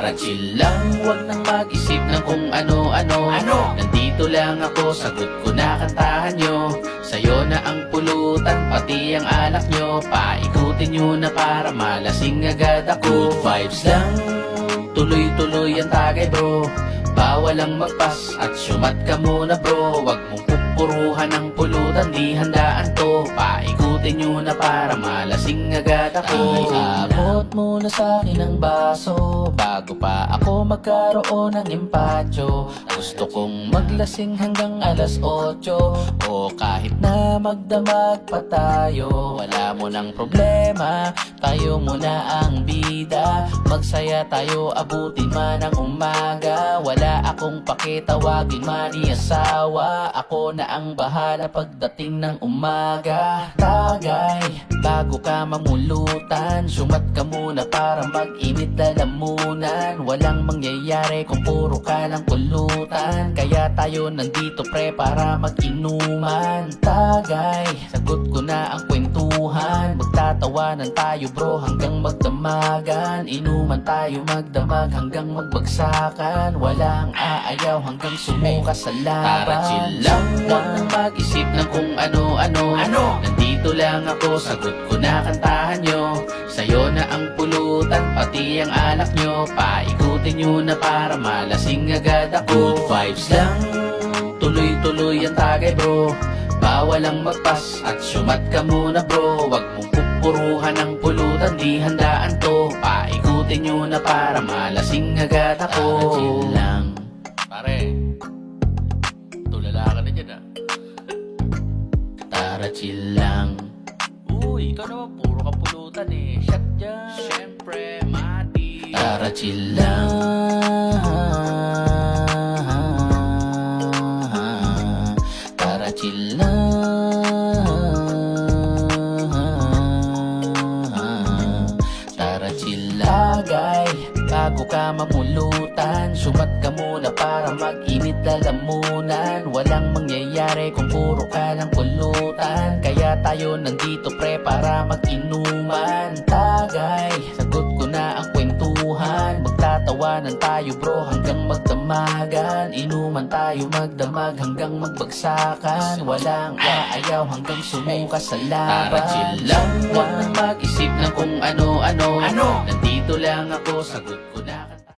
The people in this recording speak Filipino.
Tara chill lang, wag nang mag-isip ng kung ano-ano. Nandito lang ako, sagot ko na kantahan nyo. Sa'yo na ang pulutan, pati ang alak nyo. Paikutin nyo na para malasing agad ako. Good vibes lang, tuloy-tuloy ang tagay bro. Bawal ang magpas at syumat ka muna bro. Wag mong pupuruhan ng pulutan, di handaan to. Paikutin nyo na para malasing agad ako. Abot muna sa'kin ang baso bago pa ako magkaroon ng empatyo. Gusto kong maglasing hanggang alas 8 o kahit na magdamag pa tayo. Wala mo ng problema, tayo muna ang bida. Magsaya tayo, abutin man ang umaga. Wala akong pakitawagin man ni asawa. Ako na ang bahala pagdating ng umaga. Tagay, bago ka mamulutan, sumat ka muna para mag-init lalamunan. Walang mangyayari kung puro ka lang pulutan. Kaya tayo nandito pre para mag-inuman. Tagay, sagot ko na ang kwentuhan. Magtatawanan tayo bro hanggang magdamagan. Inuman tayo magdamag hanggang magbagsakan. Walang aayaw hanggang sumuka sa laban. Tara chill lang, wag nang mag-isip ng kung ano-ano. Nandito lang ako, sagot ko na kantahan nyo. Sa'yo na ang pulutan, pati ang alak nyo. Paikutin nyo na para malasing agad ako. Good vibes lang, tuloy-tuloy ang tagay bro. Bawal ang magpas at syumat ka muna bro. Wag mong pupuruhan ng pulutan, di handaan to. Paikutin nyo na para malasing agad ako. Tara chill lang. Pare, tulala ka na dyan ah. Tara chill lang. Uy, ikaw naman puro ka pulutan eh. Shot dyan. Siyempre, mati. Tara chill lang. Tara chill lang. Tara chill lang. Tagay, bago ka mamulutan, sumat ka muna para mag-init lalamunan. Walang mangyayari kung puro ka lang pulutan. Kaya tayo nandito pre para mag-inuman. Tagay, sagot ko na ang kwentuhan. Magtatawanan tayo bro hanggang magdamagan. Inuman tayo magdamag hanggang magbagsakan. Walang aayaw hanggang sumuka sa laban. Tara chill lang, wag nang mag-isip ng kung ano-ano. Nandito lang ako, sagot ko na